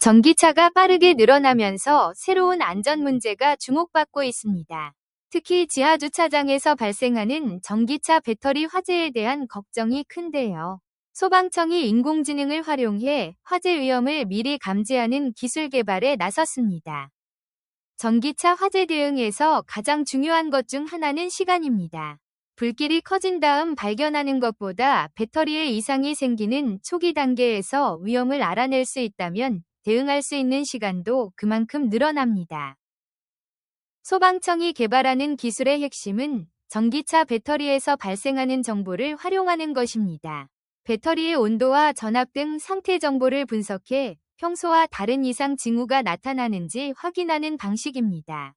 전기차가 빠르게 늘어나면서 새로운 안전 문제가 주목받고 있습니다. 특히 지하 주차장에서 발생하는 전기차 배터리 화재에 대한 걱정이 큰데요. 소방청이 인공지능을 활용해 화재 위험을 미리 감지하는 기술 개발에 나섰습니다. 전기차 화재 대응에서 가장 중요한 것 중 하나는 시간입니다. 불길이 커진 다음 발견하는 것보다 배터리에 이상이 생기는 초기 단계에서 위험을 알아낼 수 있다면 대응할 수 있는 시간도 그만큼 늘어납니다. 소방청이 개발하는 기술의 핵심은 전기차 배터리에서 발생하는 정보를 활용하는 것입니다. 배터리의 온도와 전압 등 상태 정보를 분석해 평소와 다른 이상 징후가 나타나는지 확인하는 방식입니다.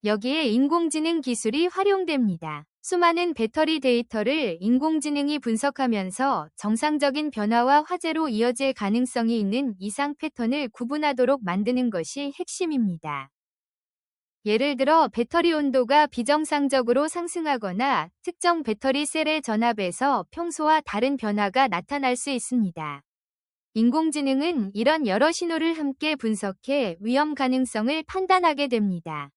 여기에 인공지능 기술이 활용됩니다. 수많은 배터리 데이터를 인공지능이 분석하면서 정상적인 변화와 화재로 이어질 가능성이 있는 이상 패턴을 구분하도록 만드는 것이 핵심입니다. 예를 들어 배터리 온도가 비정상적으로 상승하거나 특정 배터리 셀의 전압에서 평소와 다른 변화가 나타날 수 있습니다. 인공지능은 이런 여러 신호를 함께 분석해 위험 가능성을 판단하게 됩니다.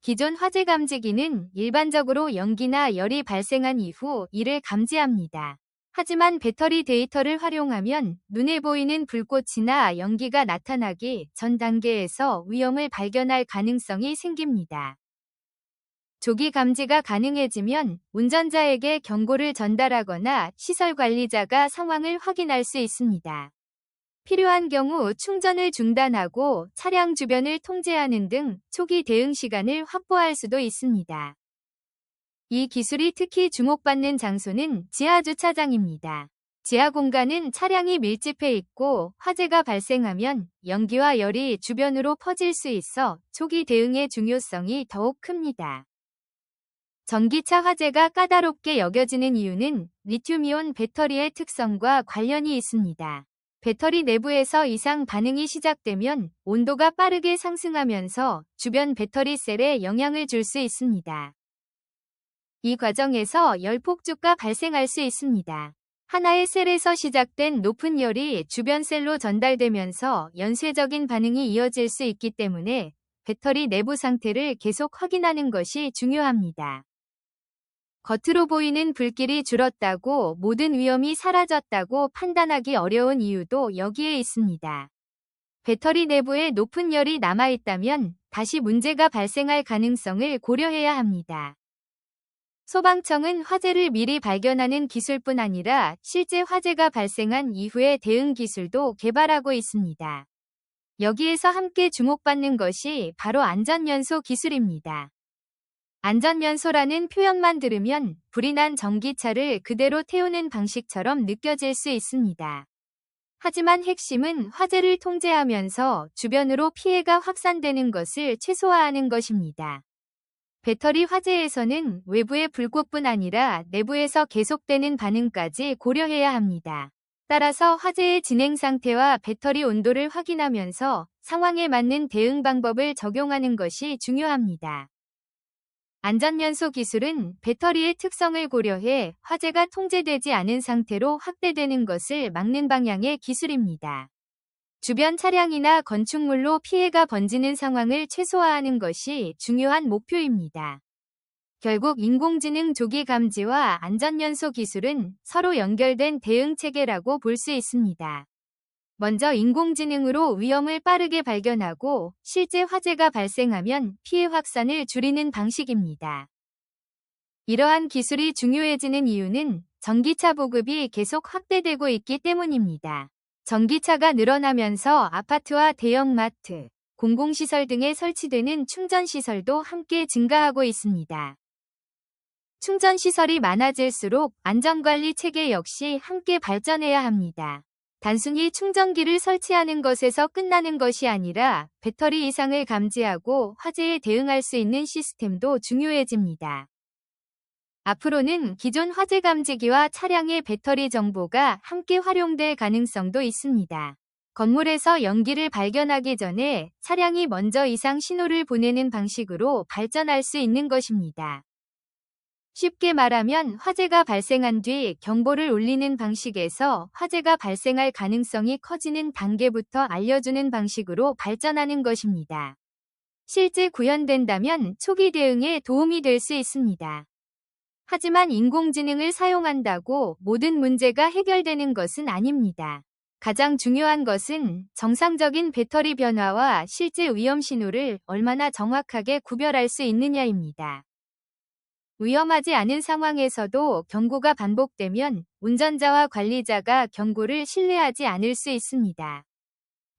기존 화재 감지기는 일반적으로 연기나 열이 발생한 이후 이를 감지합니다. 하지만 배터리 데이터를 활용하면 눈에 보이는 불꽃이나 연기가 나타나기 전 단계에서 위험을 발견할 가능성이 생깁니다. 조기 감지가 가능해지면 운전자에게 경고를 전달하거나 시설 관리자가 상황을 확인할 수 있습니다. 필요한 경우 충전을 중단하고 차량 주변을 통제하는 등 초기 대응 시간을 확보할 수도 있습니다. 이 기술이 특히 주목받는 장소는 지하 주차장입니다. 지하 공간은 차량이 밀집해 있고 화재가 발생하면 연기와 열이 주변으로 퍼질 수 있어 초기 대응의 중요성이 더욱 큽니다. 전기차 화재가 까다롭게 여겨지는 이유는 리튬이온 배터리의 특성과 관련이 있습니다. 배터리 내부에서 이상 반응이 시작되면 온도가 빠르게 상승하면서 주변 배터리 셀에 영향을 줄 수 있습니다. 이 과정에서 열폭주가 발생할 수 있습니다. 하나의 셀에서 시작된 높은 열이 주변 셀로 전달되면서 연쇄적인 반응이 이어질 수 있기 때문에 배터리 내부 상태를 계속 확인하는 것이 중요합니다. 겉으로 보이는 불길이 줄었다고 모든 위험이 사라졌다고 판단하기 어려운 이유도 여기에 있습니다. 배터리 내부에 높은 열이 남아있다면 다시 문제가 발생할 가능성을 고려해야 합니다. 소방청은 화재를 미리 발견하는 기술뿐 아니라 실제 화재가 발생한 이후의 대응 기술도 개발하고 있습니다. 여기에서 함께 주목받는 것이 바로 안전연소 기술입니다. 안전연소라는 표현만 들으면 불이 난 전기차를 그대로 태우는 방식처럼 느껴질 수 있습니다. 하지만 핵심은 화재를 통제하면서 주변으로 피해가 확산되는 것을 최소화하는 것입니다. 배터리 화재에서는 외부의 불꽃뿐 아니라 내부에서 계속되는 반응까지 고려해야 합니다. 따라서 화재의 진행 상태와 배터리 온도를 확인하면서 상황에 맞는 대응 방법을 적용하는 것이 중요합니다. 안전연소 기술은 배터리의 특성을 고려해 화재가 통제되지 않은 상태로 확대되는 것을 막는 방향의 기술입니다. 주변 차량이나 건축물로 피해가 번지는 상황을 최소화하는 것이 중요한 목표입니다. 결국 인공지능 조기 감지와 안전연소 기술은 서로 연결된 대응 체계라고 볼 수 있습니다. 먼저 인공지능으로 위험을 빠르게 발견하고 실제 화재가 발생하면 피해 확산을 줄이는 방식입니다. 이러한 기술이 중요해지는 이유는 전기차 보급이 계속 확대되고 있기 때문입니다. 전기차가 늘어나면서 아파트와 대형마트, 공공시설 등에 설치되는 충전시설도 함께 증가하고 있습니다. 충전시설이 많아질수록 안전관리 체계 역시 함께 발전해야 합니다. 단순히 충전기를 설치하는 것에서 끝나는 것이 아니라 배터리 이상을 감지하고 화재에 대응할 수 있는 시스템도 중요해집니다. 앞으로는 기존 화재 감지기와 차량의 배터리 정보가 함께 활용될 가능성도 있습니다. 건물에서 연기를 발견하기 전에 차량이 먼저 이상 신호를 보내는 방식으로 발전할 수 있는 것입니다. 쉽게 말하면 화재가 발생한 뒤 경보를 울리는 방식에서 화재가 발생할 가능성이 커지는 단계부터 알려주는 방식으로 발전하는 것입니다. 실제 구현된다면 초기 대응에 도움이 될 수 있습니다. 하지만 인공지능을 사용한다고 모든 문제가 해결되는 것은 아닙니다. 가장 중요한 것은 정상적인 배터리 변화와 실제 위험 신호를 얼마나 정확하게 구별할 수 있느냐입니다. 위험하지 않은 상황에서도 경고가 반복되면 운전자와 관리자가 경고를 신뢰하지 않을 수 있습니다.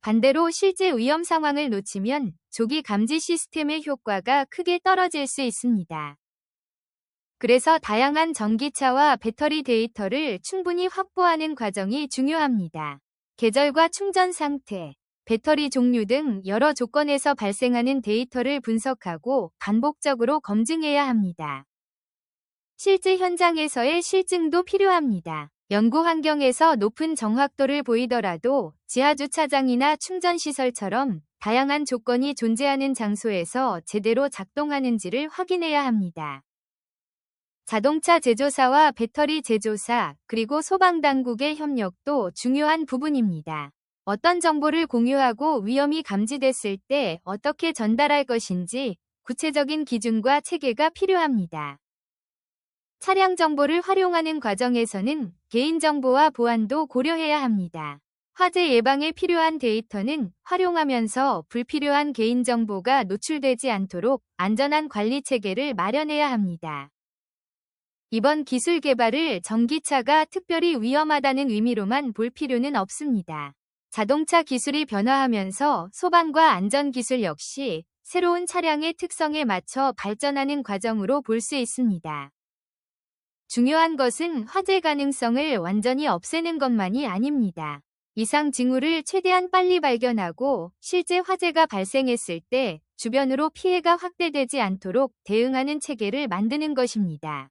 반대로 실제 위험 상황을 놓치면 조기 감지 시스템의 효과가 크게 떨어질 수 있습니다. 그래서 다양한 전기차와 배터리 데이터를 충분히 확보하는 과정이 중요합니다. 계절과 충전 상태, 배터리 종류 등 여러 조건에서 발생하는 데이터를 분석하고 반복적으로 검증해야 합니다. 실제 현장에서의 실증도 필요합니다. 연구 환경에서 높은 정확도를 보이더라도 지하주차장이나 충전시설처럼 다양한 조건이 존재하는 장소에서 제대로 작동하는지를 확인해야 합니다. 자동차 제조사와 배터리 제조사, 그리고 소방당국의 협력도 중요한 부분입니다. 어떤 정보를 공유하고 위험이 감지됐을 때 어떻게 전달할 것인지 구체적인 기준과 체계가 필요합니다. 차량 정보를 활용하는 과정에서는 개인정보와 보안도 고려해야 합니다. 화재 예방에 필요한 데이터는 활용하면서 불필요한 개인정보가 노출되지 않도록 안전한 관리 체계를 마련해야 합니다. 이번 기술 개발을 전기차가 특별히 위험하다는 의미로만 볼 필요는 없습니다. 자동차 기술이 변화하면서 소방과 안전기술 역시 새로운 차량의 특성에 맞춰 발전하는 과정으로 볼 수 있습니다. 중요한 것은 화재 가능성을 완전히 없애는 것만이 아닙니다. 이상 징후를 최대한 빨리 발견하고 실제 화재가 발생했을 때 주변으로 피해가 확대되지 않도록 대응하는 체계를 만드는 것입니다.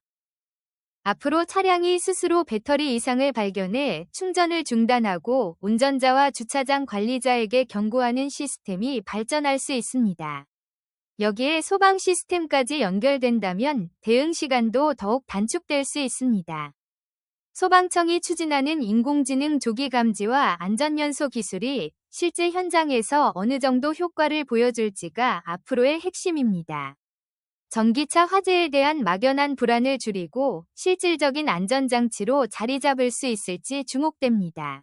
앞으로 차량이 스스로 배터리 이상을 발견해 충전을 중단하고 운전자와 주차장 관리자에게 경고하는 시스템이 발전할 수 있습니다. 여기에 소방 시스템까지 연결된다면 대응 시간도 더욱 단축될 수 있습니다. 소방청이 추진하는 인공지능 조기 감지와 안전연소 기술이 실제 현장에서 어느 정도 효과를 보여줄지가 앞으로의 핵심입니다. 전기차 화재에 대한 막연한 불안을 줄이고 실질적인 안전장치로 자리 잡을 수 있을지 주목됩니다.